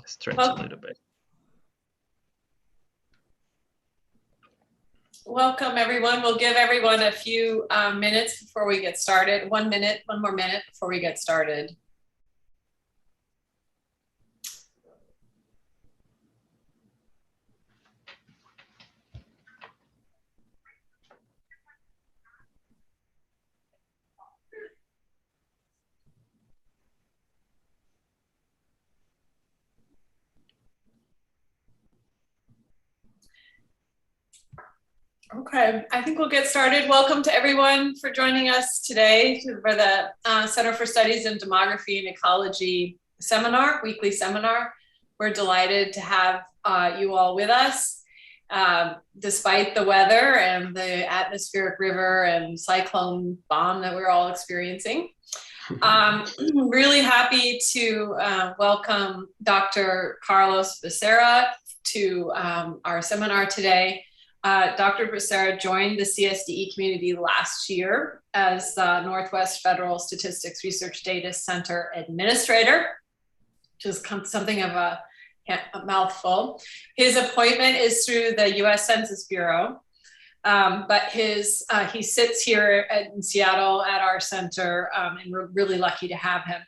Stretch a little bit. Welcome, everyone. We'll give everyone a few minutes before we get started. 1 minute, one more minute before we get started. Okay, I think we'll get started. Welcome to everyone for joining us today for the Center for Studies in Demography and Ecology seminar, weekly seminar. We're delighted to have you all with us, despite the weather and the atmospheric river and cyclone bomb that we're all experiencing. Really happy to welcome Dr. Carlos Becerra to our seminar today. Dr. Becerra joined the CSDE community last year as Northwest Federal Statistics Research Data Center Administrator, which is something of a mouthful. His appointment is through the US Census Bureau, but he sits here in Seattle at our center, and we're really lucky to have him.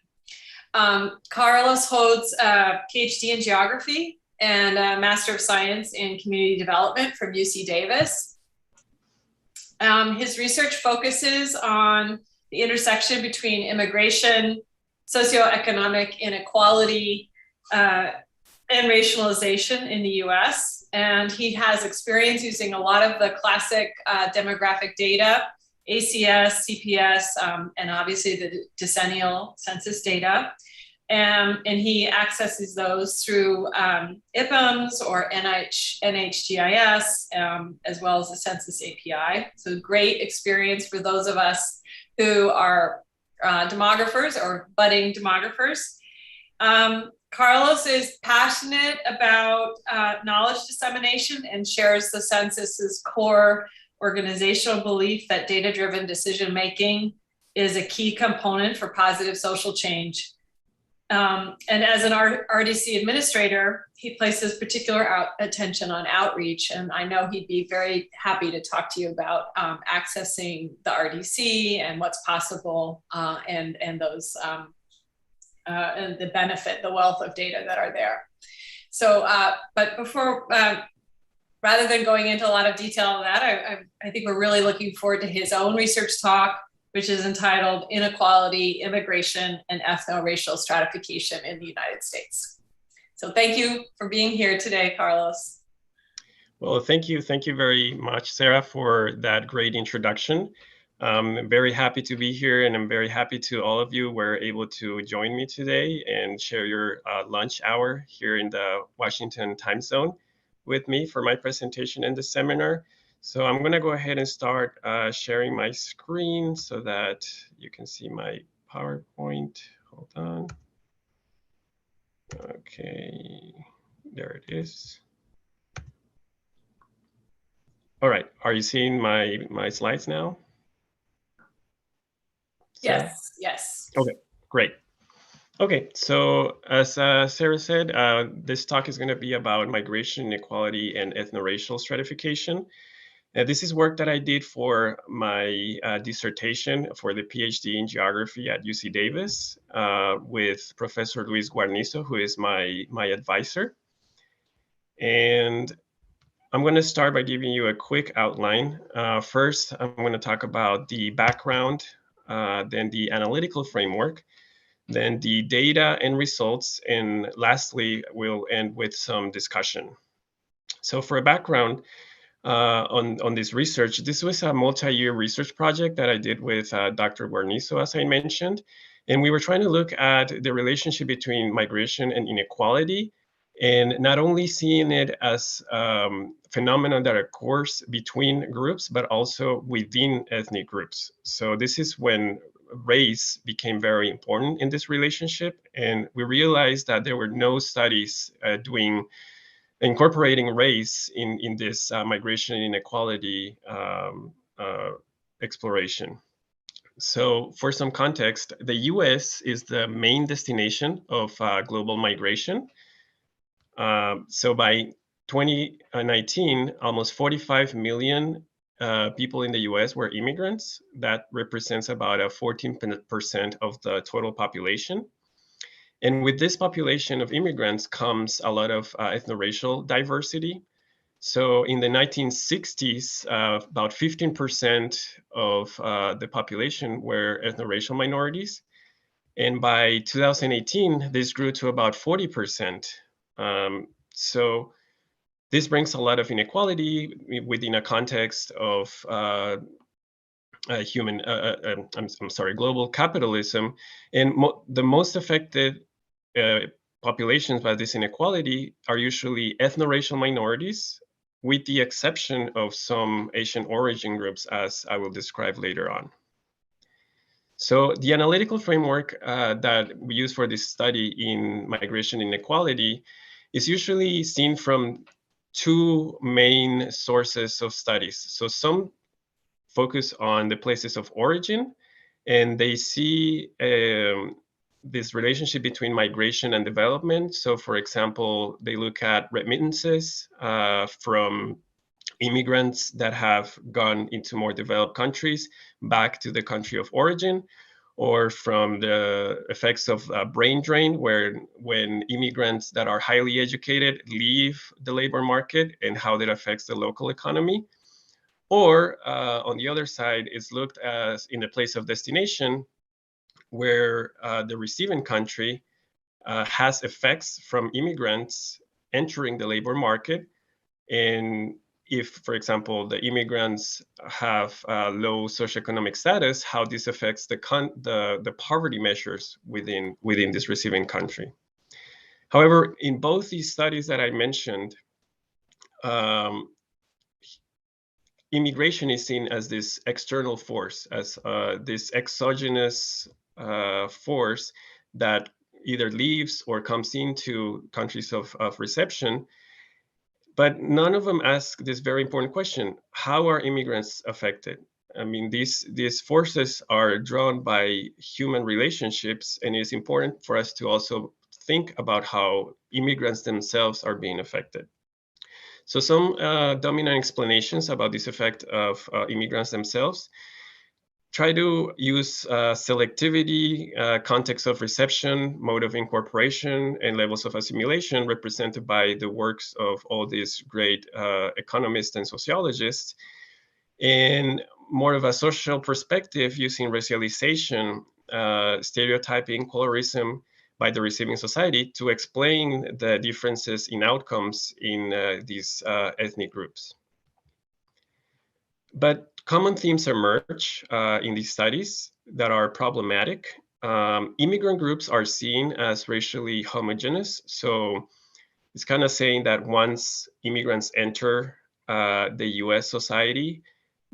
Carlos holds a PhD in geography and a Master of Science in Community Development from UC Davis. His research focuses on the intersection between immigration, socioeconomic inequality, and racialization in the US. And he has experience using a lot of the classic demographic data, ACS, CPS, and obviously the decennial census data. And he accesses those through IPMS or NHGIS, as well as the Census API. So great experience for those of us who are demographers or budding demographers. Carlos is passionate about knowledge dissemination and shares the census's core organizational belief that data-driven decision-making is a key component for positive social change. And as an RDC administrator, he places particular attention on outreach. And I know he'd be very happy to talk to you about accessing the RDC and what's possible and those and the benefit, the wealth of data that are there. So, but before, rather than going into a lot of detail on that, I think we're really looking forward to his own research talk, which is entitled Inequality, Immigration, and Ethnoracial Stratification in the United States. So thank you for being here today, Carlos. Well, thank you. Thank you very much, Sarah, for that great introduction. I'm very happy to be here, and I'm very happy to all of you were able to join me today and share your lunch hour here in the Washington time zone with me for my presentation in the seminar. So I'm going to go ahead and start sharing my screen so that you can see my PowerPoint. Hold on. Okay, there it is. All right, are you seeing my slides now? Yes, yes. Okay, great. Okay, so as Sarah said, this talk is going to be about migration, inequality, and ethnoracial stratification. This is work that I did for my dissertation for the PhD in geography at UC Davis with Professor Luis Guarnizo, who is my advisor. And I'm going to start by giving you a quick outline. First, I'm going to talk about the background, then the analytical framework, then the data and results, and lastly, we'll end with some discussion. So for a background, on this research. This was a multi-year research project that I did with Dr. Guarnizo, as I mentioned. And we were trying to look at the relationship between migration and inequality, and not only seeing it as phenomena that occurs between groups, but also within ethnic groups. So this is when race became very important in this relationship. And we realized that there were no studies incorporating race in this migration and inequality exploration. So for some context, the US is the main destination of global migration. So by 2019, almost 45 million people in the US were immigrants. That represents about a 14% of the total population. And with this population of immigrants comes a lot of ethnoracial diversity. So in the 1960s, about 15% of the population were ethnoracial minorities. And by 2018, this grew to about 40%. So this brings a lot of inequality within a context of global capitalism. And the most affected populations by this inequality are usually ethnoracial minorities, with the exception of some Asian origin groups, as I will describe later on. So the analytical framework that we use for this study in migration inequality is usually seen from two main sources of studies. So some focus on the places of origin, and they see this relationship between migration and development. So for example, they look at remittances from immigrants that have gone into more developed countries back to the country of origin, or from the effects of brain drain, where when immigrants that are highly educated leave the labor market and how that affects the local economy. Or on the other side, is looked as in the place of destination, where the receiving country has effects from immigrants entering the labor market. And if, for example, the immigrants have low socioeconomic status, how this affects the poverty measures within this receiving country. However, in both these studies that I mentioned, immigration is seen as this external force, as this exogenous force that either leaves or comes into countries of reception. But none of them ask this very important question: how are immigrants affected? I mean, these forces are drawn by human relationships, and it's important for us to also think about how immigrants themselves are being affected. So some dominant explanations about this effect of immigrants themselves try to use selectivity, context of reception, mode of incorporation, and levels of assimilation represented by the works of all these great economists and sociologists, and more of a social perspective using racialization, stereotyping, colorism by the receiving society to explain the differences in outcomes in these ethnic groups. But common themes emerge in these studies that are problematic. Immigrant groups are seen as racially homogeneous. So it's kind of saying that once immigrants enter the US society,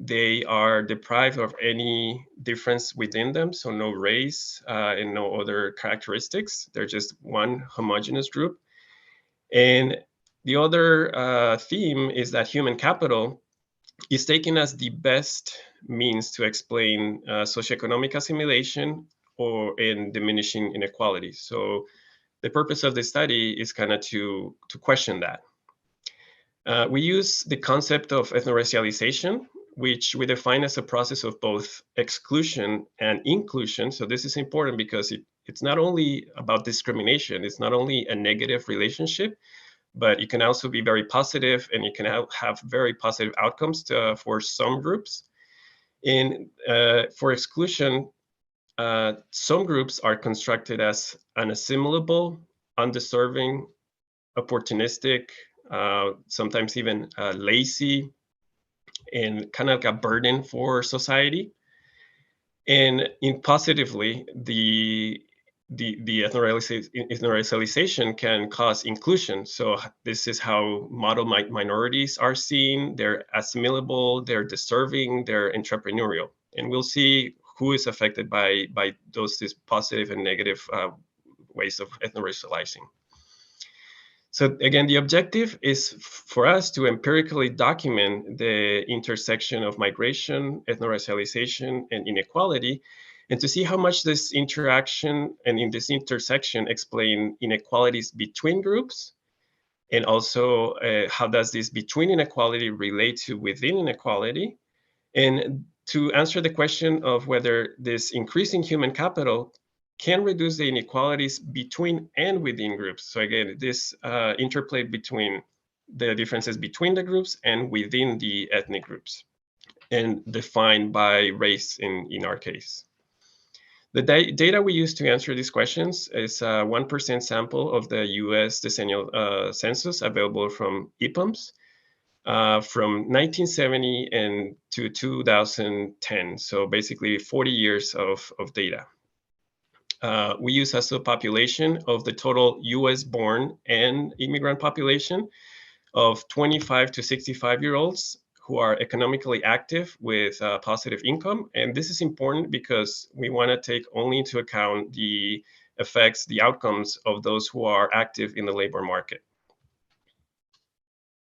they are deprived of any difference within them. So no race and no other characteristics. They're just one homogeneous group. And the other theme is that human capital is taken as the best means to explain socioeconomic assimilation or in diminishing inequality. So the purpose of this study is kind of to question that. We use the concept of ethnoracialization, which we define as a process of both exclusion and inclusion. So this is important because it's not only about discrimination, it's not only a negative relationship, but it can also be very positive, and it can have very positive outcomes for some groups. And for exclusion, some groups are constructed as unassimilable, undeserving, opportunistic, sometimes even lazy, and kind of like a burden for society. And in positively, the ethnoracialization can cause inclusion. So this is how model minorities are seen. They're assimilable, they're deserving, they're entrepreneurial. And we'll see who is affected by these positive and negative ways of ethnoracializing. So again, the objective is for us to empirically document the intersection of migration, ethno-racialization, and inequality, and to see how much this interaction and in this intersection explain inequalities between groups, and also how does this between inequality relate to within inequality, and to answer the question of whether this increasing human capital can reduce the inequalities between and within groups. So again, this interplay between the differences between the groups and within the ethnic groups, and defined by race in our case. The data we use to answer these questions is a 1% sample of the US decennial census available from EPUMS from 1970 and to 2010. So basically 40 years of data. We use a subpopulation of the total US born and immigrant population of 25 to 65-year-olds who are economically active with positive income. And this is important because we want to take only into account the effects, the outcomes of those who are active in the labor market.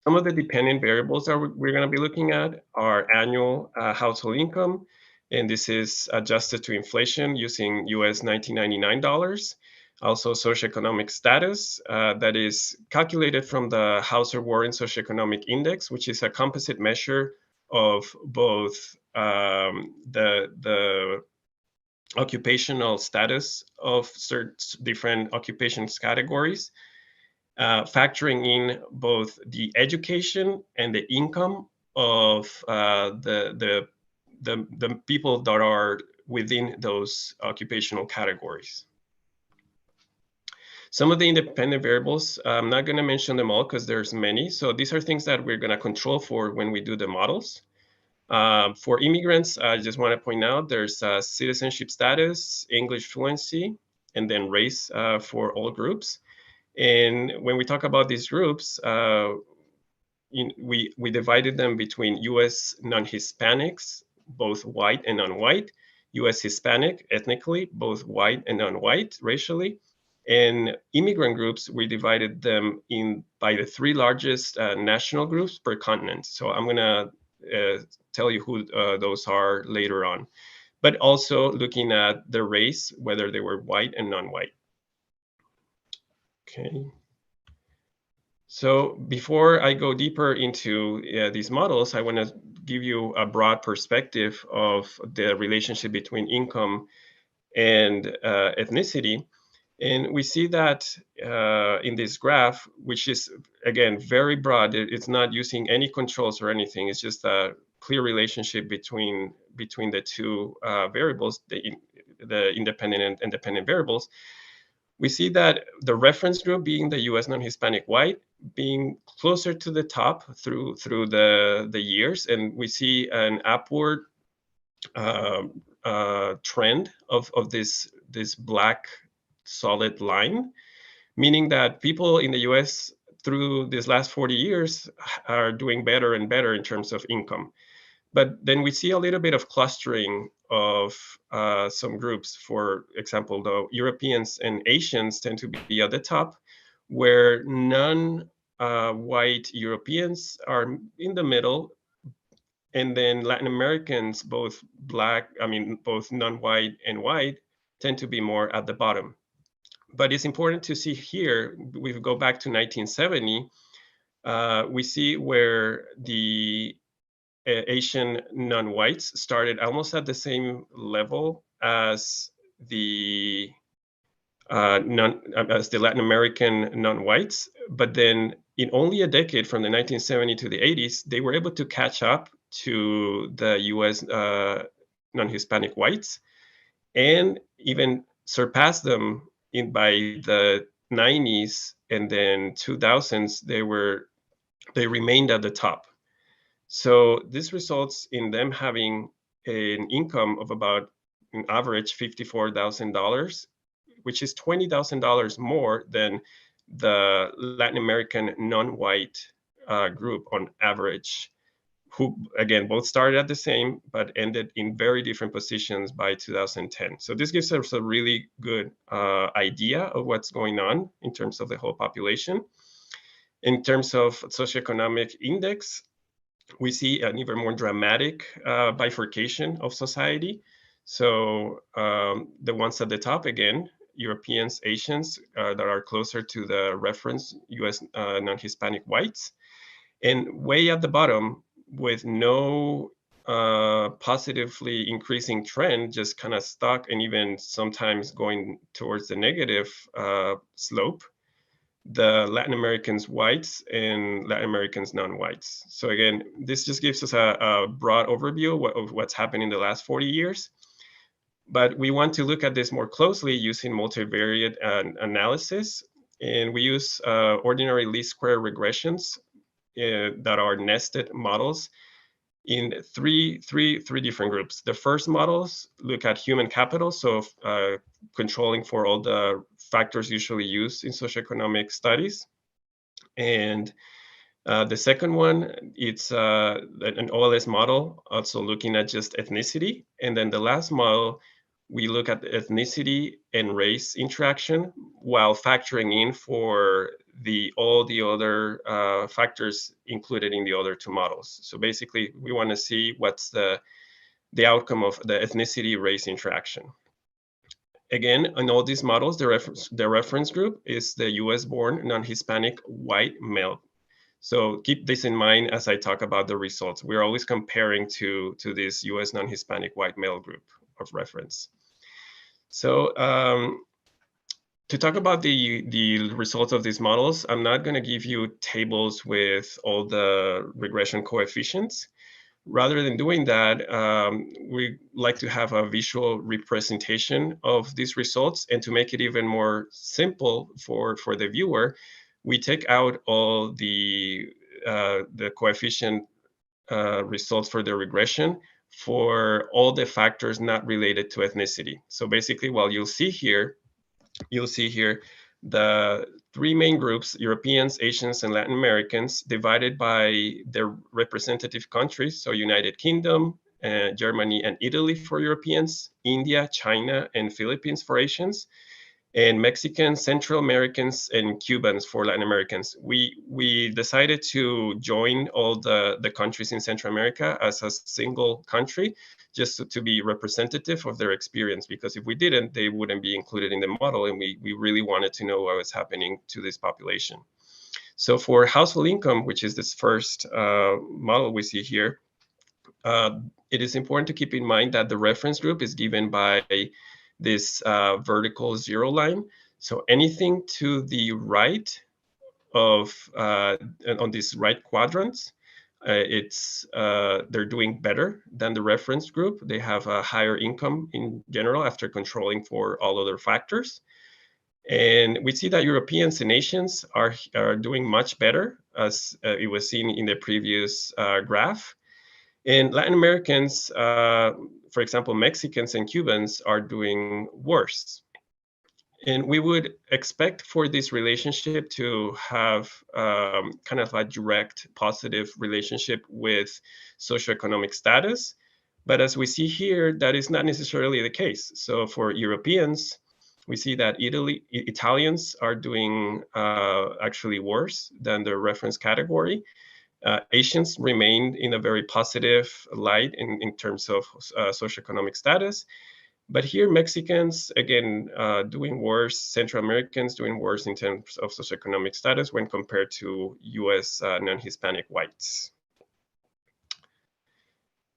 Some of the dependent variables that we're going to be looking at are annual household income, and this is adjusted to inflation using US $1999. Also, socioeconomic status, that is calculated from the Hauser-Warren Socioeconomic Index, which is a composite measure of both the occupational status of certain different occupations categories, factoring in both the education and the income of the people that are within those occupational categories. Some of the independent variables, I'm not going to mention them all because there's many. So these are things that we're going to control for when we do the models. For immigrants, I just want to point out there's citizenship status, English fluency, and then race for all groups. And when we talk about these groups, we divided them between US non-Hispanics, both white and non-white, US Hispanic ethnically, both white and non-white racially, and immigrant groups, we divided them in by the three largest national groups per continent. So I'm going to tell you who those are later on, but also looking at the race, whether they were white and non-white. Okay. So before I go deeper into these models, I want to give you a broad perspective of the relationship between income and ethnicity. And we see that in this graph, which is, again, very broad. It's not using any controls or anything. It's just a clear relationship between the two variables, the independent and dependent variables. We see that the reference group being the US non-Hispanic white being closer to the top through the years. And we see an upward trend of this black solid line, meaning that people in the US through these last 40 years are doing better and better in terms of income. But then we see a little bit of clustering of some groups. For example, the Europeans and Asians tend to be at the top, where non-white Europeans are in the middle, and then Latin Americans, both non-white and white, tend to be more at the bottom. But it's important to see here, we go back to 1970, we see where the Asian non-whites started almost at the same level as the Latin American non-whites, but then in only a decade, from the 1970s to the 80s, they were able to catch up to the US non-Hispanic whites, and even surpass them by the 90s, and then 2000s, they remained at the top. So this results in them having an income of about an average $54,000, which is $20,000 more than the Latin American non-white group on average, who again both started at the same but ended in very different positions by 2010. So this gives us a really good idea of what's going on in terms of the whole population. In terms of socioeconomic index, we see an even more dramatic bifurcation of society. So the ones at the top, again, Europeans, Asians that are closer to the reference US non-Hispanic whites. And way at the bottom, with no positively increasing trend, just kind of stuck and even sometimes going towards the negative slope, the Latin Americans whites and Latin Americans non-whites. So again, this just gives us a broad overview of what's happened in the last 40 years. But we want to look at this more closely using multivariate analysis. And we use ordinary least square regressions that are nested models in three different groups. The first models look at human capital, so controlling for all the factors usually used in socioeconomic studies. And the second one, it's an OLS model, also looking at just ethnicity. And then the last model, we look at ethnicity and race interaction while factoring in for all the other factors included in the other two models. So basically, we want to see what's the outcome of the ethnicity race interaction. Again, in all these models, the reference group is the US-born non-Hispanic white male. So keep this in mind as I talk about the results. We're always comparing to this US non-Hispanic white male group of reference. So to talk about the results of these models, I'm not going to give you tables with all the regression coefficients. Rather than doing that, we like to have a visual representation of these results. And to make it even more simple for the viewer, we take out all the coefficient results for the regression for all the factors not related to ethnicity. So basically, what you'll see here the three main groups, Europeans, Asians, and Latin Americans, divided by their representative countries. So United Kingdom, Germany, and Italy for Europeans, India, China, and Philippines for Asians, and Mexicans, Central Americans, and Cubans for Latin Americans. We decided to join all the countries in Central America as a single country, just to be representative of their experience, because if we didn't, they wouldn't be included in the model, and we really wanted to know what was happening to this population. So for household income, which is this first model we see here, it is important to keep in mind that the reference group is given by this vertical zero line. So anything to the right of on these right quadrants, they're doing better than the reference group. They have a higher income in general after controlling for all other factors. And we see that Europeans and Asians are doing much better, as it was seen in the previous graph. And Latin Americans, for example, Mexicans and Cubans are doing worse. And we would expect for this relationship to have kind of a direct positive relationship with socioeconomic status. But as we see here, that is not necessarily the case. So for Europeans, we see that Italians are doing actually worse than the reference category. Asians remain in a very positive light in terms of socioeconomic status. But here, Mexicans, again, doing worse, Central Americans doing worse in terms of socioeconomic status when compared to US non-Hispanic whites.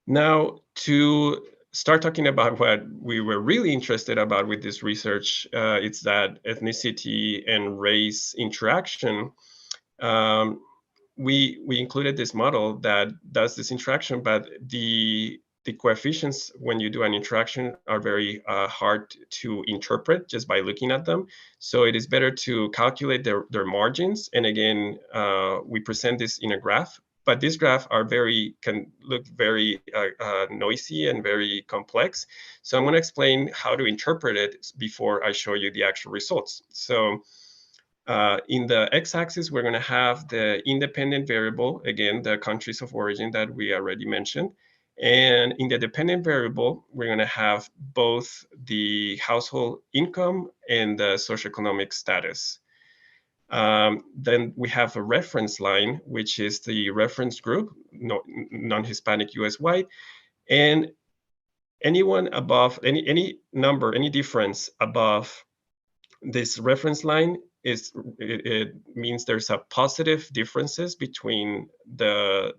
Now, to start talking about what we were really interested about with this research, it's that ethnicity and race interaction. We included this model that does this interaction, but the coefficients when you do an interaction are very hard to interpret just by looking at them. So it is better to calculate their margins. And again, we present this in a graph, but these graphs can look very noisy and very complex. So I'm going to explain how to interpret it before I show you the actual results. So in the x-axis, we're going to have the independent variable, again, the countries of origin that we already mentioned. And in the dependent variable, we're going to have both the household income and the socioeconomic status. Then we have a reference line, which is the reference group, non-Hispanic US white, and anyone above, any number, any difference above this reference line it means there's a positive differences between the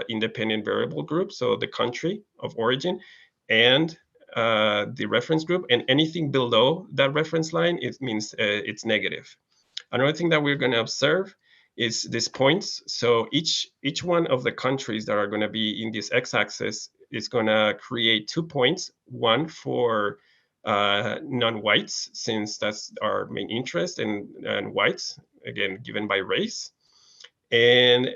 independent variable group, so the country of origin, and the reference group, and anything below that reference line, it means it's negative. Another thing that we're going to observe is these points. So each one of the countries that are going to be in this x-axis is going to create 2 points, one for non-whites, since that's our main interest, and whites, again, given by race. And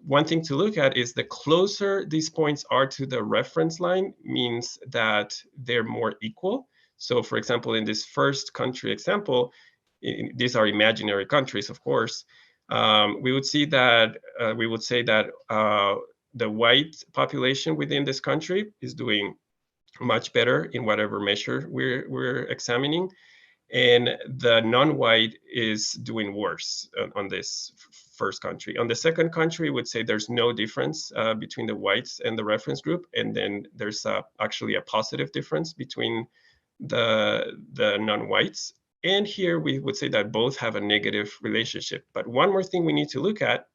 one thing to look at is the closer these points are to the reference line means that they're more equal. So for example, in this first country example, these are imaginary countries, of course, we would see that we would say that the white population within this country is doing much better in whatever measure we're examining, and the non-white is doing worse on this first country. On the second country, we would say there's no difference between the whites and the reference group, and then there's actually a positive difference between the non-whites. And here we would say that both have a negative relationship. But one more thing we need to look at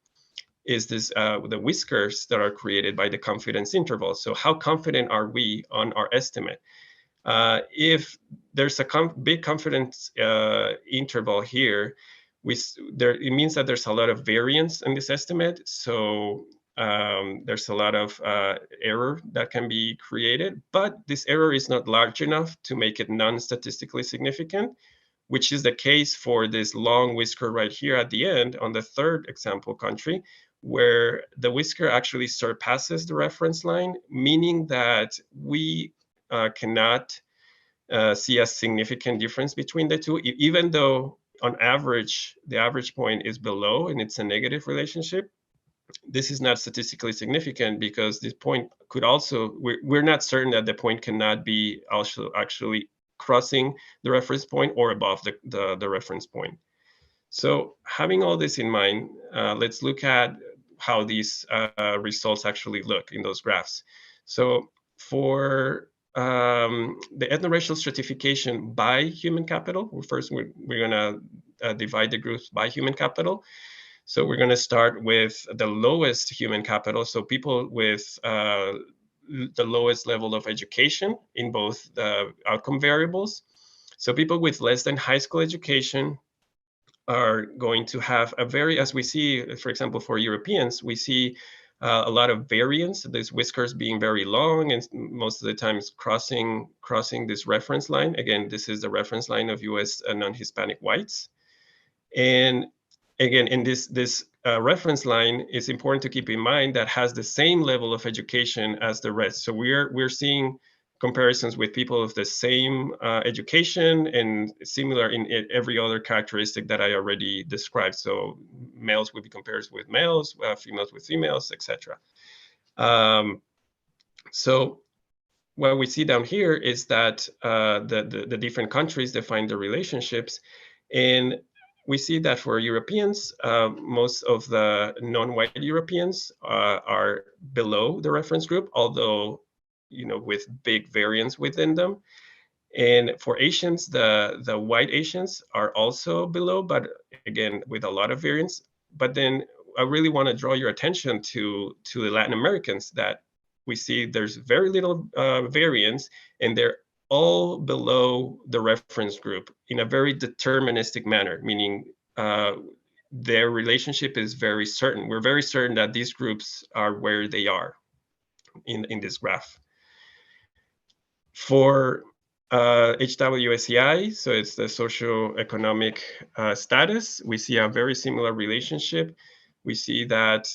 is this the whiskers that are created by the confidence interval. So how confident are we on our estimate? If there's a big confidence interval here, it means that there's a lot of variance in this estimate. So there's a lot of error that can be created, but this error is not large enough to make it non-statistically significant, which is the case for this long whisker right here at the end on the third example country, where the whisker actually surpasses the reference line, meaning that we cannot see a significant difference between the two, even though on average, the average point is below and it's a negative relationship. This is not statistically significant because this point could also, we're not certain that the point cannot be also actually crossing the reference point or above the reference point. So having all this in mind, let's look at how these results actually look in those graphs. So for the ethnoracial stratification by human capital, first we're going to divide the groups by human capital. So we're going to start with the lowest human capital, so people with the lowest level of education in both the outcome variables. So people with less than high school education are going to have a very, as we see, for example, for Europeans, we see a lot of variance, these whiskers being very long and most of the time crossing this reference line. Again, this is the reference line of US non-Hispanic whites. And again, in this reference line, it's important to keep in mind that has the same level of education as the rest. So we're seeing comparisons with people of the same education and similar in every other characteristic that I already described. So males would be compared with males, females with females, etc. So what we see down here is that the different countries define the relationships, and we see that for Europeans, most of the non-white Europeans are below the reference group, although with big variance within them. And for Asians, the white Asians are also below, but again with a lot of variance. But then I really want to draw your attention to the Latin Americans, that we see there's very little variance, and they're all below the reference group in a very deterministic manner, meaning their relationship is very certain. We're very certain that these groups are where they are in this graph. For HWSEI, so it's the socioeconomic status, we see a very similar relationship. We see that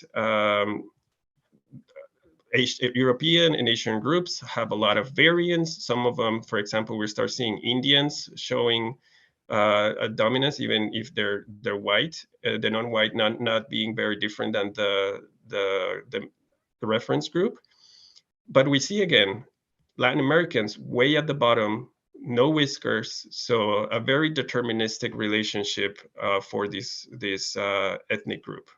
European and Asian groups have a lot of variance. Some of them, for example, we start seeing Indians showing a dominance, even if they're white, the non-white not being very different than the reference group. But we see again Latin Americans way at the bottom, no whiskers, so a very deterministic relationship for this ethnic group.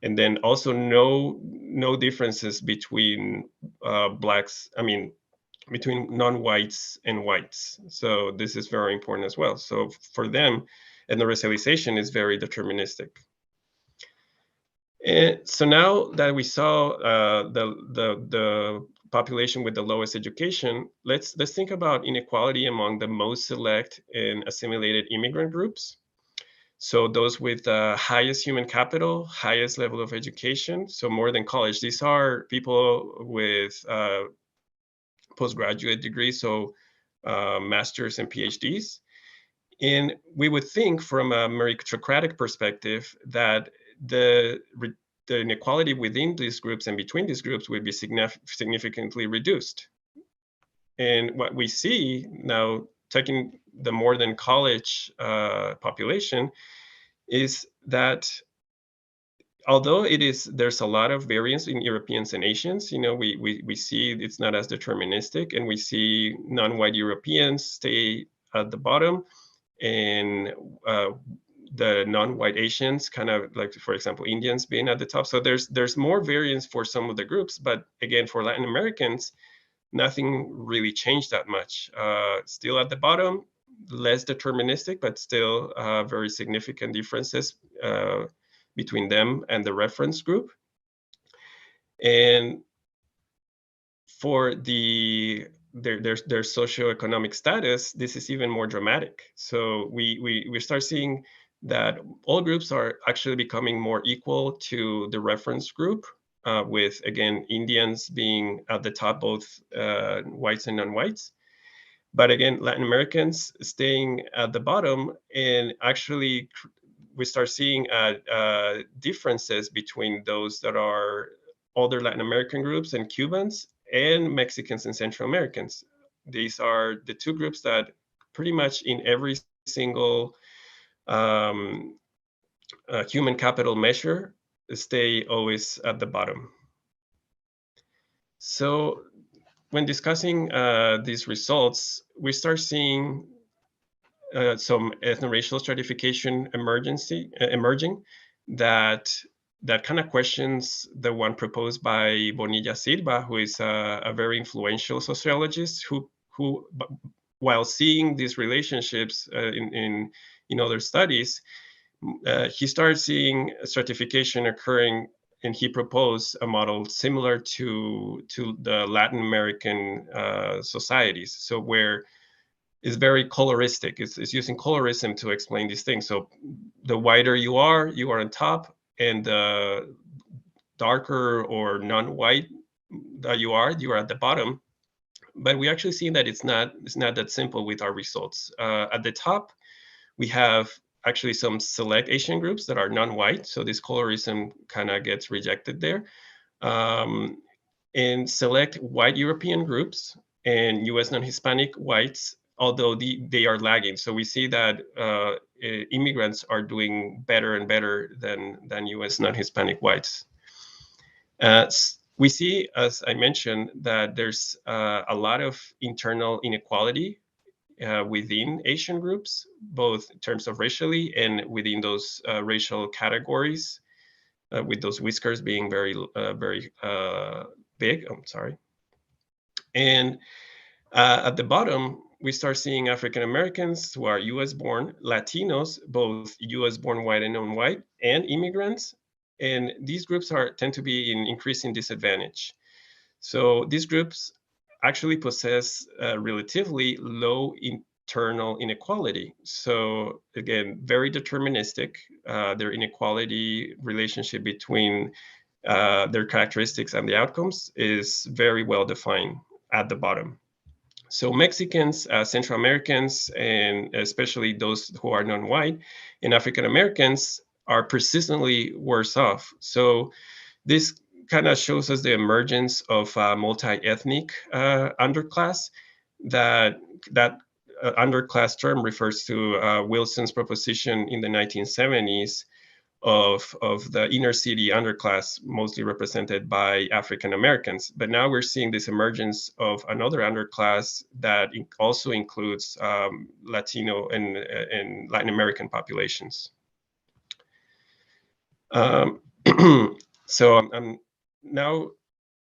And then also no differences between blacks, between non-whites and whites. So this is very important as well. So for them, ethno-racialization is very deterministic. And so now that we saw the population with the lowest education, let's think about inequality among the most select and assimilated immigrant groups. So those with the highest human capital, highest level of education, so more than college. These are people with postgraduate degrees, so masters and PhDs. And we would think from a meritocratic perspective that the inequality within these groups and between these groups would be significantly reduced. And what we see now, taking the more than college population, is that although there's a lot of variance in Europeans and Asians, we see it's not as deterministic, and we see non-white Europeans stay at the bottom, and the non-white Asians, kind of like, for example, Indians being at the top. So there's more variance for some of the groups, but again, for Latin Americans, nothing really changed that much. Still at the bottom, less deterministic, but still very significant differences between them and the reference group. And for their socioeconomic status, this is even more dramatic. So we start seeing that all groups are actually becoming more equal to the reference group, with, again, Indians being at the top, both whites and non-whites. But again, Latin Americans staying at the bottom, and actually we start seeing differences between those that are older Latin American groups and Cubans, and Mexicans and Central Americans. These are the two groups that pretty much in every single human capital measure stay always at the bottom. So when discussing these results, we start seeing some ethnoracial stratification emerging that kind of questions the one proposed by Bonilla Silva, who is a very influential sociologist who while seeing these relationships in other studies, he started seeing stratification occurring, and he proposed a model similar to the Latin American societies. So where it's very coloristic. It's using colorism to explain these things. So the whiter you are on top, and the darker or non-white that you are at the bottom. But we actually see that it's not that simple with our results. At the top, we have actually some select Asian groups that are non-white. So this colorism kind of gets rejected there. And select white European groups and US non-Hispanic whites, although they are lagging. So we see that immigrants are doing better and better than US non-Hispanic whites. We see, as I mentioned, that there's a lot of internal inequality within Asian groups, both in terms of racially and within those racial categories, with those whiskers being very big. I'm sorry. And at the bottom, we start seeing African Americans who are US born, Latinos, both US born white and non-white, and immigrants. And these groups tend to be in increasing disadvantage. So these groups actually possess relatively low internal inequality. So again, very deterministic. Their inequality relationship between their characteristics and the outcomes is very well defined at the bottom. So Mexicans, Central Americans, and especially those who are non-white, and African Americans are persistently worse off. So this kind of shows us the emergence of a multi-ethnic underclass. That underclass term refers to Wilson's proposition in the 1970s of the inner city underclass, mostly represented by African Americans. But now we're seeing this emergence of another underclass that also includes Latino and Latin American populations. So now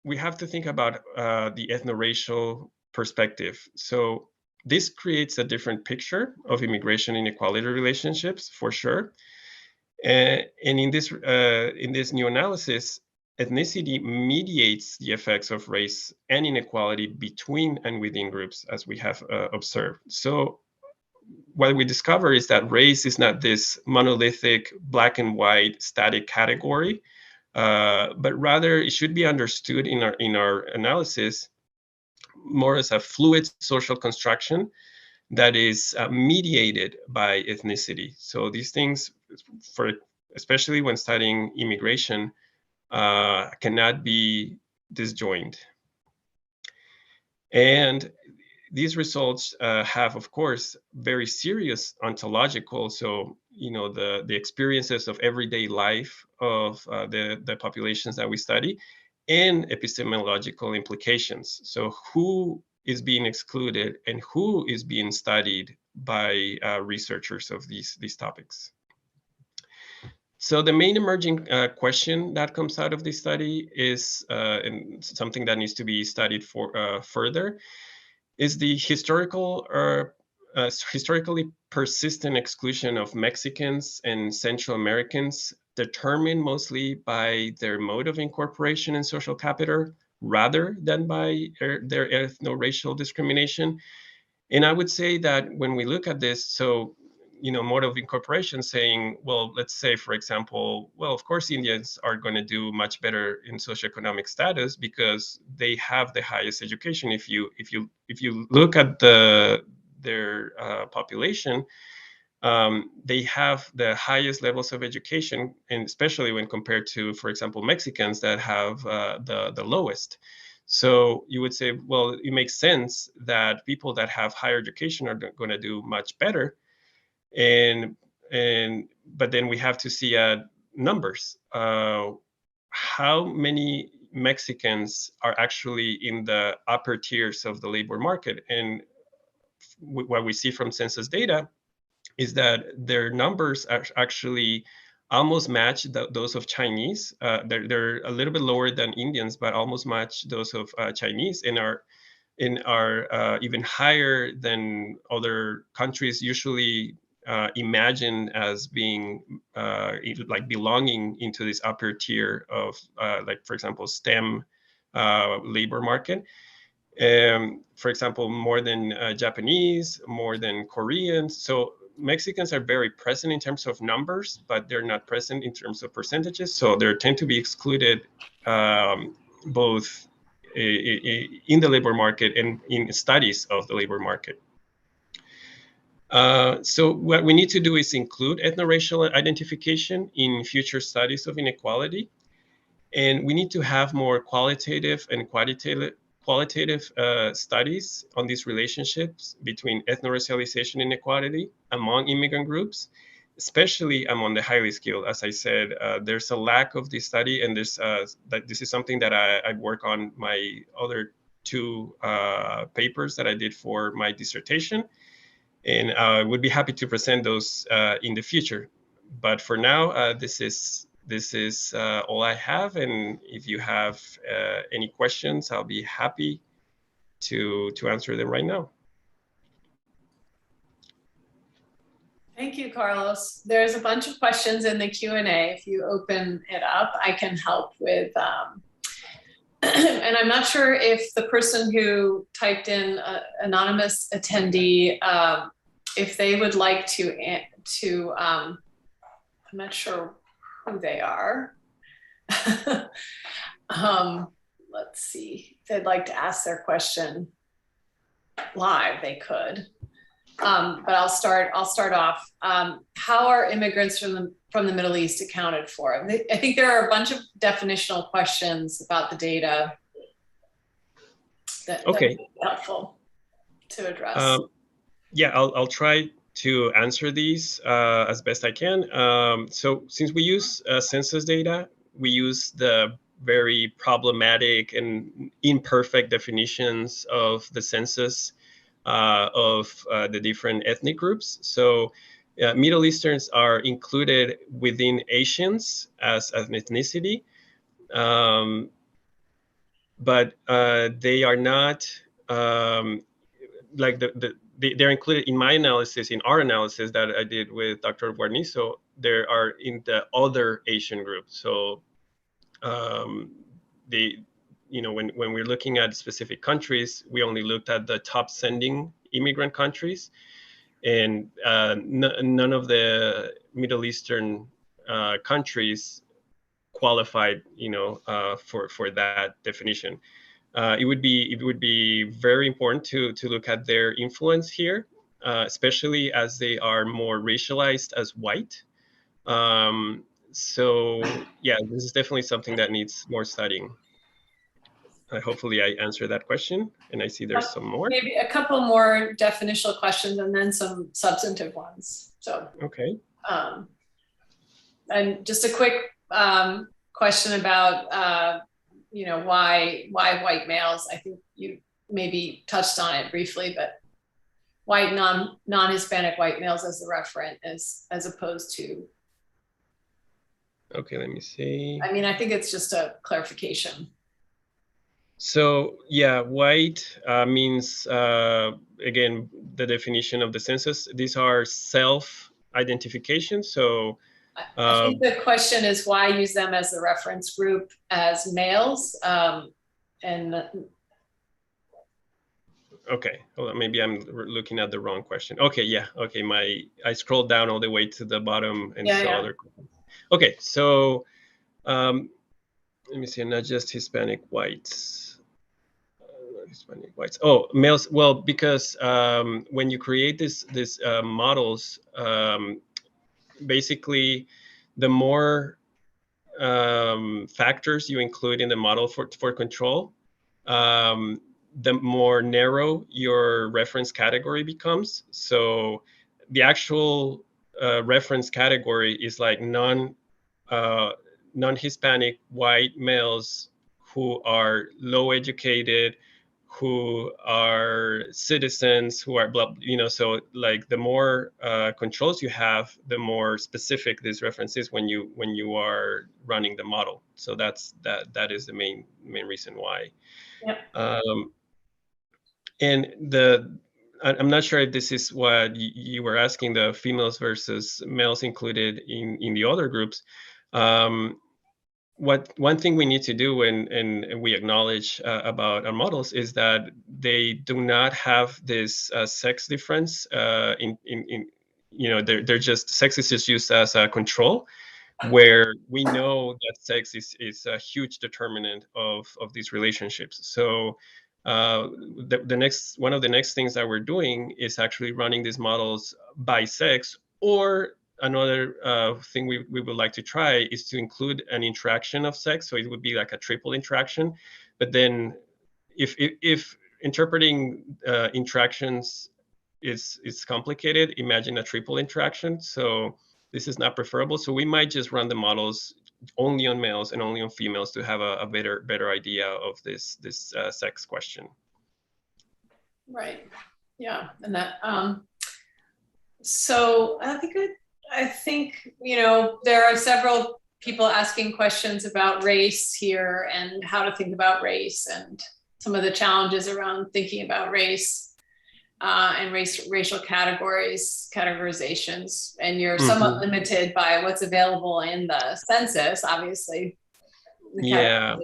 we have to think about the ethnoracial perspective. So this creates a different picture of immigration inequality relationships, for sure. And in this new analysis, ethnicity mediates the effects of race and inequality between and within groups, as we have observed. So what we discover is that race is not this monolithic, black and white, static category, but rather it should be understood in our analysis more as a fluid social construction that is mediated by ethnicity. So these things, especially when studying immigration, cannot be disjoined. And these results have, of course, very serious ontological, so the experiences of everyday life of the populations that we study, and epistemological implications. So who is being excluded and who is being studied by researchers of these topics. So the main emerging question that comes out of this study is and something that needs to be studied further, is the historically persistent exclusion of Mexicans and Central Americans, determined mostly by their mode of incorporation in social capital rather than by their ethno-racial discrimination. And I would say that when we look at this, so mode of incorporation, saying, well, let's say, for example, well, of course, Indians are going to do much better in socioeconomic status because they have the highest education. If you look at their population, they have the highest levels of education, and especially when compared to, for example, Mexicans that have the lowest. So you would say, well, it makes sense that people that have higher education are going to do much better. But then we have to see numbers. How many Mexicans are actually in the upper tiers of the labor market? And what we see from census data is that their numbers are actually almost match those of Chinese. They're a little bit lower than Indians, but almost match those of Chinese, and are even higher than other countries usually imagine as being like belonging into this upper tier of like, for example, STEM labor market. For example, more than Japanese, more than Koreans. So Mexicans are very present in terms of numbers, but they're not present in terms of percentages. So they tend to be excluded both in the labor market and in studies of the labor market. So what we need to do is include ethnoracial identification in future studies of inequality. And we need to have more qualitative and qualitative studies on these relationships between ethno-racialization inequality among immigrant groups, especially among the highly skilled. As I said, there's a lack of this study, and this is something that I work on my other two papers that I did for my dissertation, and I would be happy to present those in the future. But for now, this is all I have, and if you have any questions, I'll be happy to answer them right now. Thank you, Carlos. There's a bunch of questions in the Q&A. If you open it up, I can help with, and I'm not sure if the person who typed in anonymous attendee, if they would like to I'm not sure who they are. Let's see, if they'd like to ask their question live, they could. But I'll start off. How are immigrants from the Middle East accounted for? I think there are a bunch of definitional questions about the data that would be helpful to address. Yeah, I'll try to answer these as best I can. So since we use census data, we use the very problematic and imperfect definitions of the census of the different ethnic groups. So Middle Easterns are included within Asians as an ethnicity, um, but they are not like they're included in my analysis, in our analysis that I did with Dr. Guarnizo. There are in the other Asian group. So the when we're looking at specific countries, we only looked at the top sending immigrant countries, and none of the Middle Eastern countries qualified, for that definition. It would be very important to look at their influence here, especially as they are more racialized as white. So yeah, this is definitely something that needs more studying. Hopefully, I answered that question, and I see there's some more. Maybe a couple more definitional questions and then some substantive ones. So okay. And just a quick question about why white males. I think you maybe touched on it briefly, but white non-Hispanic white males as the referent as opposed to. Okay, let me see. I mean, I think it's just a clarification. So yeah, white means again the definition of the census. These are self-identification. So I think the question is why use them as the reference group as males, and okay, hold on. Maybe I'm looking at the wrong question. Okay, yeah, okay. I scrolled down all the way to the bottom and saw other questions. Okay, so let me see. Not just Hispanic whites. Hispanic whites. Oh, males. Well, because when you create this models, basically, the more factors you include in the model for control, the more narrow your reference category becomes. So the actual reference category is like non-Hispanic white males who are low educated, who are citizens, who are so like the more controls you have, the more specific this reference is when you are running the model. So that is the main reason why. Yep. And I'm not sure if this is what you were asking, the females versus males included in the other groups. One thing we need to do, and we acknowledge about our models, is that they do not have this sex difference. They're just, sex is just used as a control, where we know that sex is a huge determinant of these relationships. So one of the next things that we're doing is actually running these models by sex, or another thing we would like to try is to include an interaction of sex. So it would be like a triple interaction. But then if interpreting interactions is complicated, imagine a triple interaction. So this is not preferable. So we might just run the models only on males and only on females to have a better idea of this sex question. Right. Yeah. And that so I think there are several people asking questions about race here and how to think about race and some of the challenges around thinking about race and racial categorizations. And you're somewhat limited by what's available in the census, obviously. Yeah.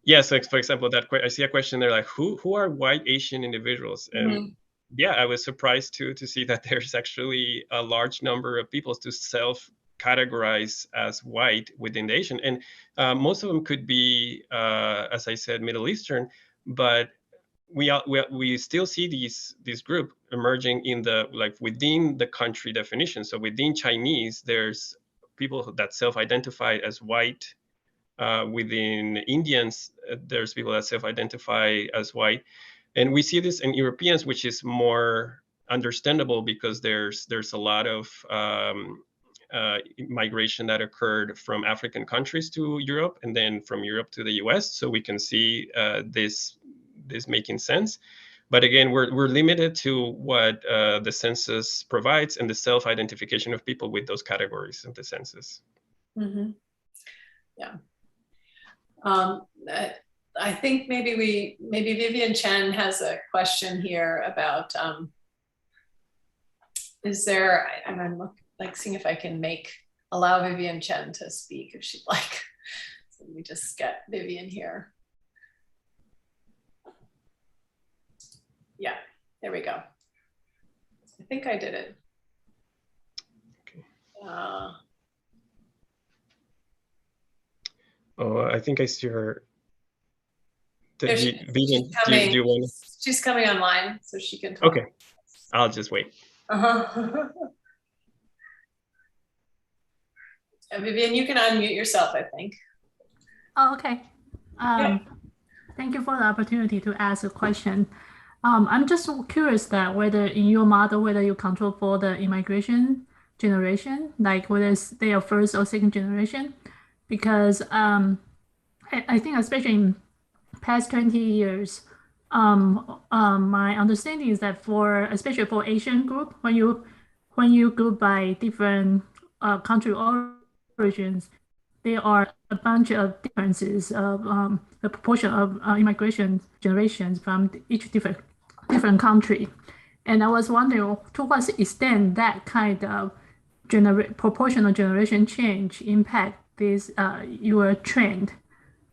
Yeah. So for example, I see a question there like, who are white Asian individuals? And yeah, I was surprised to see that there's actually a large number of people to self-categorize as white within the Asian, and most of them could be, as I said, Middle Eastern, but we still see this group emerging in within the country definition. So within Chinese, there's people that self-identify as white. Within Indians, there's people that self-identify as white. And we see this in Europeans, which is more understandable because there's a lot of migration that occurred from African countries to Europe and then from Europe to the US. So we can see this making sense. But again, we're limited to what the census provides and the self-identification of people with those categories of the census. Mm-hmm. Yeah. I think maybe Vivian Chen has a question here about, is there, I'm like seeing if I can allow Vivian Chen to speak if she'd like. So let me just get Vivian here. Yeah, there we go. I think I did it. Okay. Oh, I think I see her. Vivian, do you want to? She's coming online, so she can talk. Okay, I'll just wait. Vivian, you can unmute yourself, I think. Oh, okay. Yeah. Thank you for the opportunity to ask a question. I'm just curious that whether in your model, whether you control for the immigration generation, like whether they are first or second generation, because I think especially in past 20 years, my understanding is that especially for Asian group, when you group by different country origins, there are a bunch of differences of the proportion of immigration generations from each different country. And I was wondering to what extent that kind of proportional generation change impact this your trend,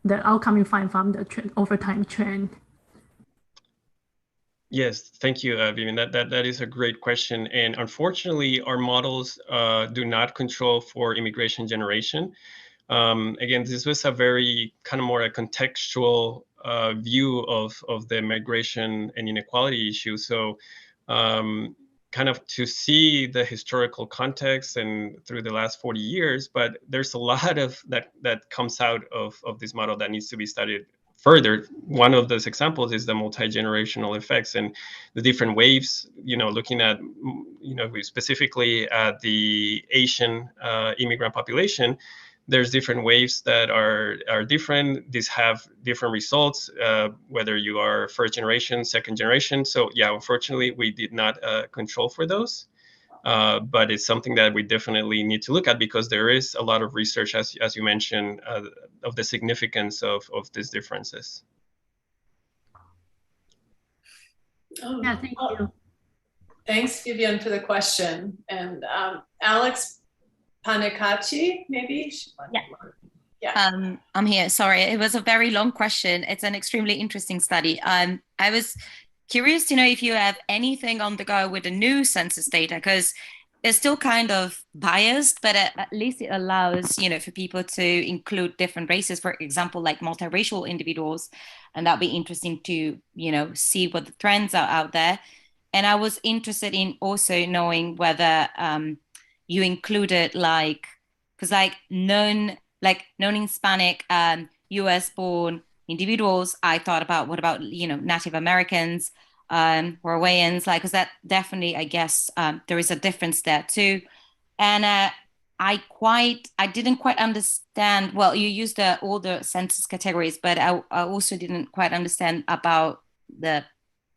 the outcome you find from the overtime trend. Yes, thank you, Vivian. That is a great question. And unfortunately, our models do not control for immigration generation. Again, this was a very kind of more a contextual view of the migration and inequality issue. So kind of to see the historical context and through the last 40 years, but there's a lot of that comes out of this model that needs to be studied further. One of those examples is the multi-generational effects and the different waves, looking at, specifically at the Asian immigrant population. There's different waves that are different. These have different results, whether you are first generation, second generation. So yeah, unfortunately, we did not control for those. But it's something that we definitely need to look at because there is a lot of research, as you mentioned, of the significance of these differences. Yeah, thank you. Thanks, Vivian, for the question. And Alex Panikachi, maybe? Yeah. I'm here. Sorry, it was a very long question. It's an extremely interesting study. I was curious to know if you have anything on the go with the new census data, because it's still kind of biased, but at least it allows, for people to include different races, for example, like multiracial individuals. And that'd be interesting to, see what the trends are out there. And I was interested in also knowing whether you included because non-Hispanic US-born individuals, I thought about what about Native Americans, Hawaiians, because that definitely, I guess, there is a difference there too. And I didn't quite understand. Well, you used all the census categories, but I also didn't quite understand about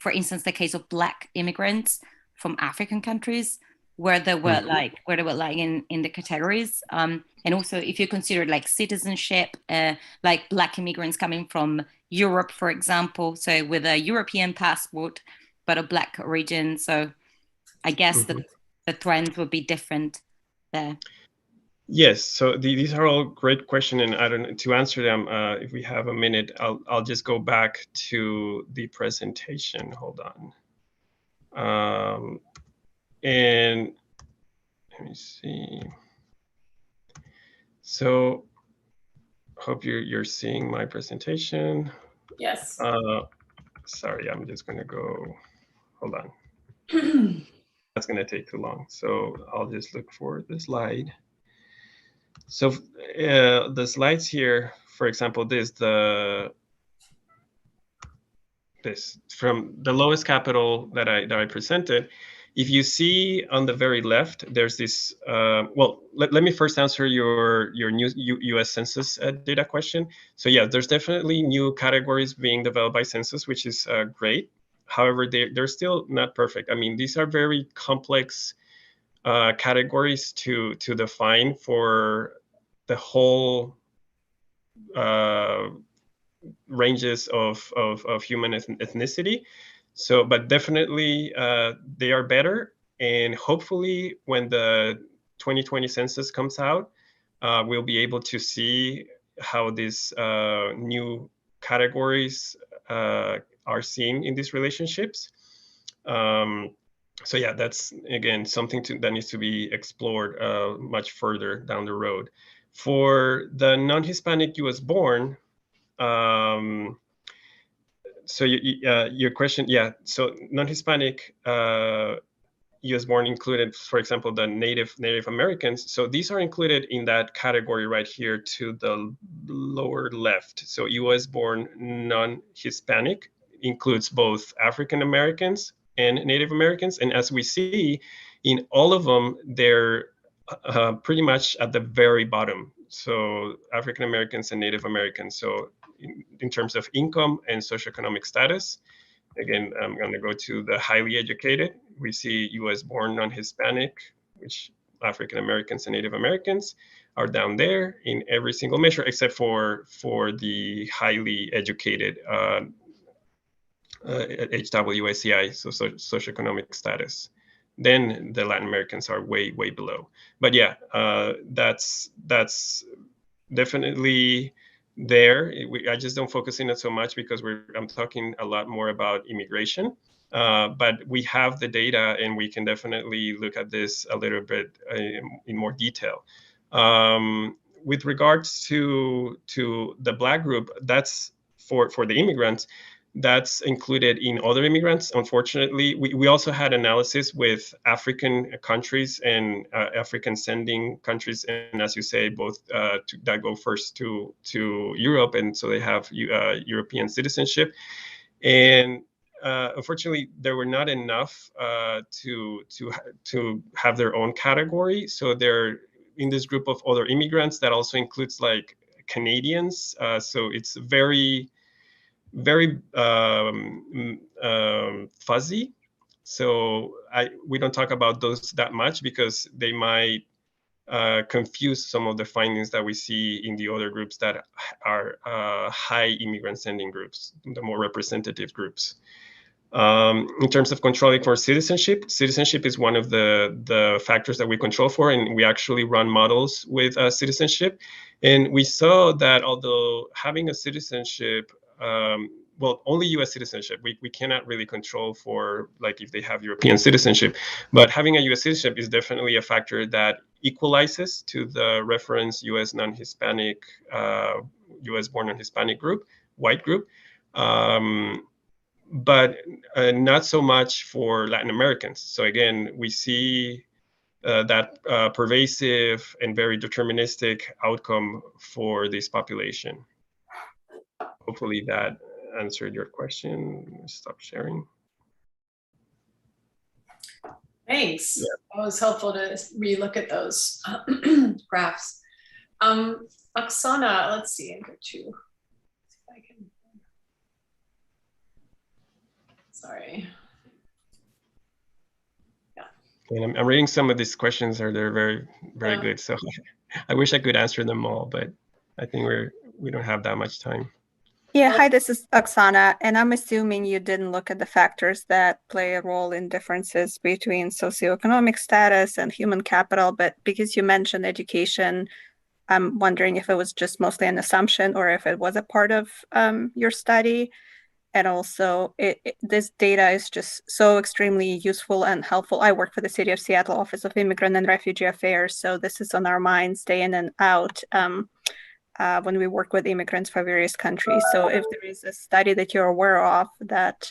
for instance, the case of Black immigrants from African countries, where they were in the categories, and also if you consider citizenship, like Black immigrants coming from Europe, for example, so with a European passport but a Black origin. So I guess the trends would be different there. Yes, so these are all great questions, and I don't know, to answer them, if we have a minute, I'll just go back to the presentation. Hold on. And let me see. So hope you're seeing my presentation. Yes. Sorry, I'm just gonna go, hold on. That's gonna take too long. So I'll just look for the slide. So the slides here, for example, this from the lowest capital that I presented, if you see on the very left, there's this, well, let me first answer your new US Census data question. So yeah, there's definitely new categories being developed by Census, which is great. However, they're still not perfect. I mean, these are very complex categories to define for the whole ranges of human ethnicity. So, but definitely they are better. And hopefully when the 2020 census comes out, we'll be able to see how these new categories are seen in these relationships. So yeah, that's again something that needs to be explored much further down the road. For the non-Hispanic US born, so your question, yeah. So non-Hispanic U.S. born included, for example, the Native Americans. So these are included in that category right here to the lower left. So U.S. born non-Hispanic includes both African Americans and Native Americans. And as we see, in all of them, they're pretty much at the very bottom. So African Americans and Native Americans. So in terms of income and socioeconomic status, again, I'm going to go to the highly educated. We see US born non-Hispanic, which African Americans and Native Americans are down there in every single measure, except for the highly educated HWSCI, so socioeconomic status. Then the Latin Americans are way below. But yeah, that's definitely there. I just don't focus in it so much because I'm talking a lot more about immigration. But we have the data, and we can definitely look at this a little bit in more detail. With regards to the Black group, that's for the immigrants. That's included in other immigrants. Unfortunately, we also had analysis with African countries and African sending countries, and as you say, both that go first to Europe, and so they have European citizenship. And unfortunately, there were not enough to have their own category. So they're in this group of other immigrants that also includes like Canadians. So it's very fuzzy. So we don't talk about those that much because they might confuse some of the findings that we see in the other groups that are high immigrant sending groups, the more representative groups. In terms of controlling for citizenship is one of the factors that we control for, and we actually run models with citizenship. And we saw that although having a citizenship, well, only US citizenship, we cannot really control for like if they have European citizenship, but having a US citizenship is definitely a factor that equalizes to the reference US non-Hispanic, US born non-Hispanic group, white group. But not so much for Latin Americans. So again, we see that pervasive and very deterministic outcome for this population. Hopefully that answered your question. Stop sharing. Thanks. Yeah. That was helpful to relook at those graphs. Oksana, let's see, I'm going to see if I can. Sorry. Yeah. And I'm reading some of these questions. They're very good. So I wish I could answer them all, but I think we don't have that much time. Yeah, hi, this is Oksana, and I'm assuming you didn't look at the factors that play a role in differences between socioeconomic status and human capital, but because you mentioned education, I'm wondering if it was just mostly an assumption or if it was a part of your study. And also, this data is just so extremely useful and helpful. I work for the City of Seattle Office of Immigrant and Refugee Affairs, so this is on our minds day in and out when we work with immigrants for various countries. So if there is a study that you're aware of that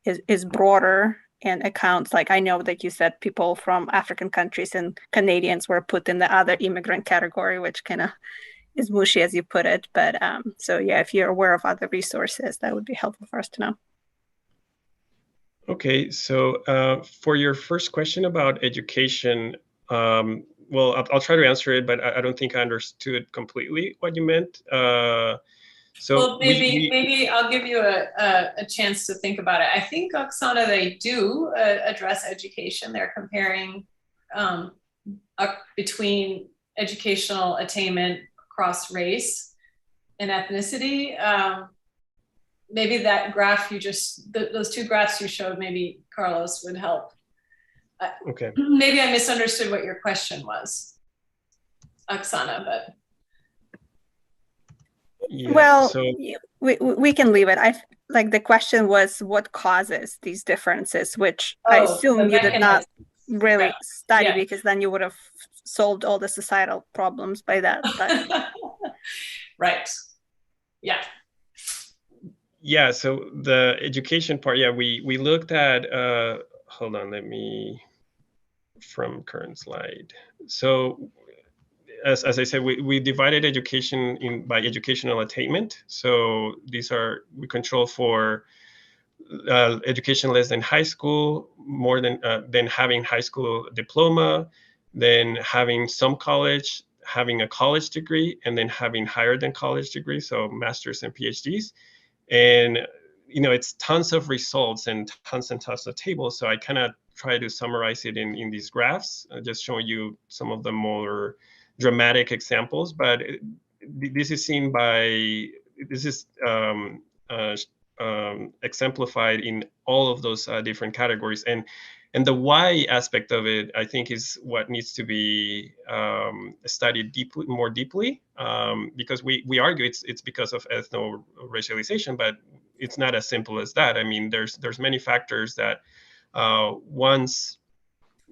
is broader and accounts, like I know that you said people from African countries and Canadians were put in the other immigrant category, which kind of is mushy as you put it, but so yeah, if you're aware of other resources, that would be helpful for us to know. Okay, so for your first question about education, well, I'll try to answer it, but I don't think I understood completely what you meant. So well, maybe I'll give you a chance to think about it. I think, Oksana, they do address education. They're comparing between educational attainment across race and ethnicity. Maybe that graph those two graphs you showed, maybe Carlos would help. Okay. Maybe I misunderstood what your question was, Oksana, but. Yeah, well, so we can leave it. Like the question was what causes these differences, which I assume you did not really study, because then you would have solved all the societal problems by that time. Right. Yeah. Yeah, so the education part, yeah, we looked at, hold on, from current slide. So as I said, we divided education by educational attainment. So we control for education less than high school, more than having high school diploma, then having some college, having a college degree, and then having higher than college degree, so masters and PhDs. And it's tons of results and tons of tables. So I kind of try to summarize it in these graphs, just showing you some of the more dramatic examples. But this is exemplified in all of those different categories. And the why aspect of it, I think, is what needs to be studied more deeply, because we argue it's because of ethno-racialization, but it's not as simple as that. I mean, there's many factors that once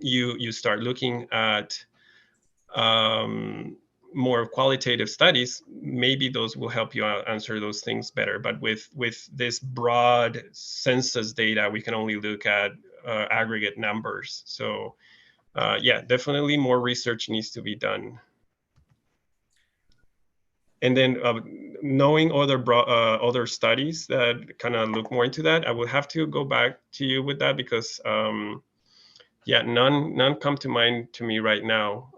you start looking at more qualitative studies, maybe those will help you answer those things better. But with this broad census data, we can only look at aggregate numbers. So yeah, definitely more research needs to be done. And then knowing other studies that kind of look more into that, I will have to go back to you with that, because yeah, none come to mind to me right now.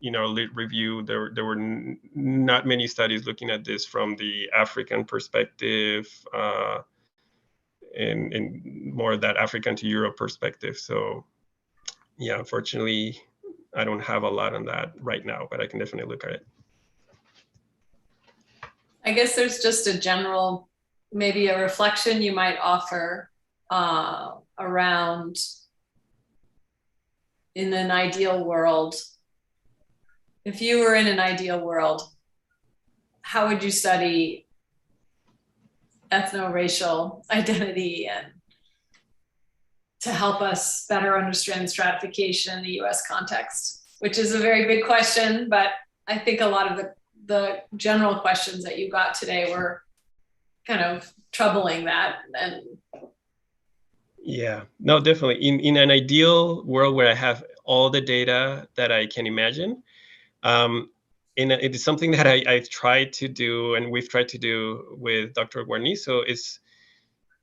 Review, there were not many studies looking at this from the African perspective, and more of that African to Europe perspective. So yeah, unfortunately, I don't have a lot on that right now, but I can definitely look at it. I guess there's just a general, maybe a reflection you might offer around, in an ideal world, if you were in an ideal world, how would you study ethno-racial identity and to help us better understand stratification in the US context? Which is a very big question, but I think a lot of the general questions that you got today were kind of troubling that. And yeah, no, definitely. In an ideal world where I have all the data that I can imagine, it is something that I've tried to do, and we've tried to do with Dr. Guarnizo, is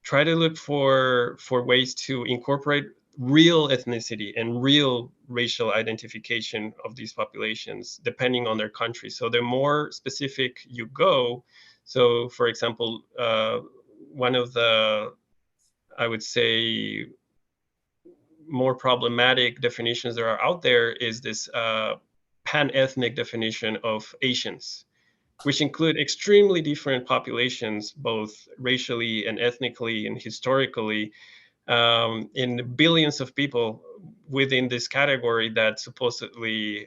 try to look for ways to incorporate real ethnicity and real racial identification of these populations, depending on their country. So the more specific you go, so for example, one of the, I would say, more problematic definitions that are out there is this pan-ethnic definition of Asians, which include extremely different populations, both racially and ethnically and historically, in billions of people within this category that supposedly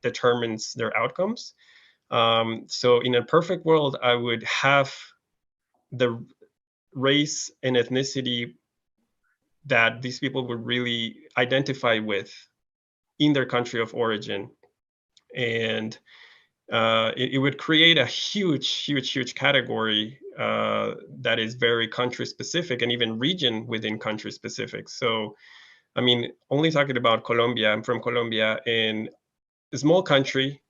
determines their outcomes. So in a perfect world, I would have the race and ethnicity that these people would really identify with in their country of origin. And it would create a huge category that is very country specific and even region within country specific. So, I mean, only talking about Colombia, I'm from Colombia, in a small country,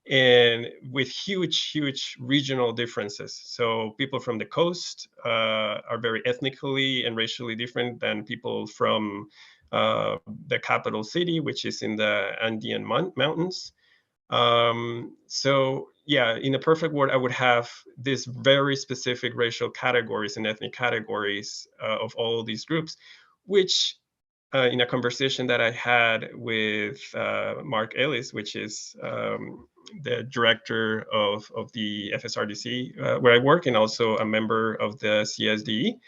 and with huge regional differences. So people from the coast are very ethnically and racially different than people from the capital city, which is in the Andean mountains. So yeah, in a perfect world, I would have these very specific racial categories and ethnic categories of all these groups, which in a conversation that I had with Mark Ellis, which is the director of the FSRDC, where I work, and also a member of the CSDE.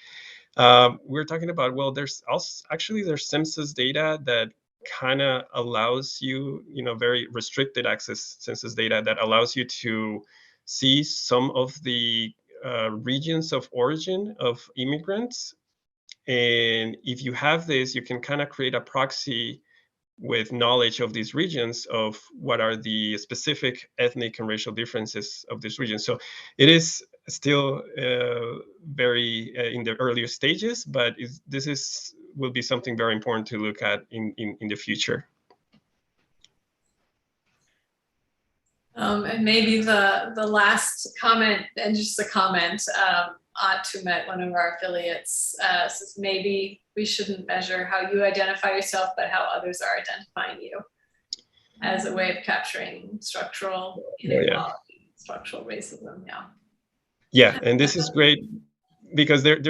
We're talking about, well, there's also actually there's census data that kind of allows you, very restricted access census data that allows you to see some of the regions of origin of immigrants. And if you have this, you can kind of create a proxy with knowledge of these regions of what are the specific ethnic and racial differences of this region. So it is still very in the earlier stages, but this will be something very important to look at in the future. And maybe the last comment, and just a comment, Tumet, one of our affiliates, says maybe we shouldn't measure how you identify yourself, but how others are identifying you, as a way of capturing structural inequality, structural racism. Yeah, and this is great because there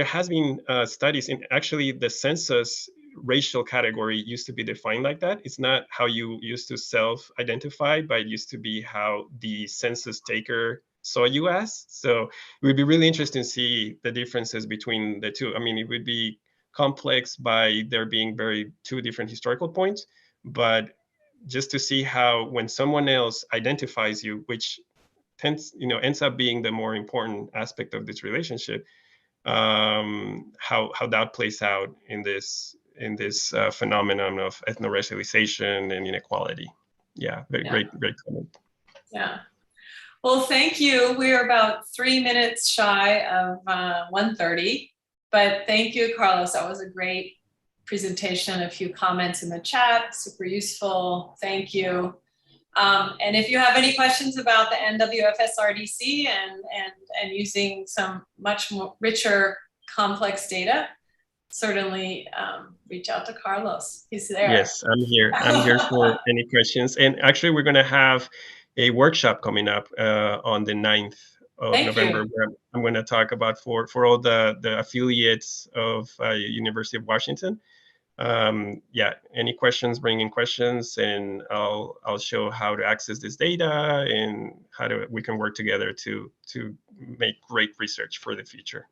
has been studies in actually the census racial category used to be defined like that. It's not how you used to self-identify, but it used to be how the census taker saw you as. So it would be really interesting to see the differences between the two. I mean, it would be complex by there being two different historical points, but just to see how when someone else identifies you, which ends up being the more important aspect of this relationship, how that plays out in this phenomenon of ethno-racialization and inequality. Yeah, great comment. Yeah. Well, thank you. We are about 3 minutes shy of 1:30, but thank you, Carlos. That was a great presentation. A few comments in the chat, super useful. Thank you. And if you have any questions about the NWFSRDC and using some much more richer, complex data, certainly reach out to Carlos. He's there. Yes, I'm here. I'm here for any questions. And actually, we're going to have a workshop coming up on the 9th of November, where I'm going to talk about for all the affiliates of University of Washington. Yeah, any questions, bring in questions, and I'll show how to access this data and we can work together to make great research for the future.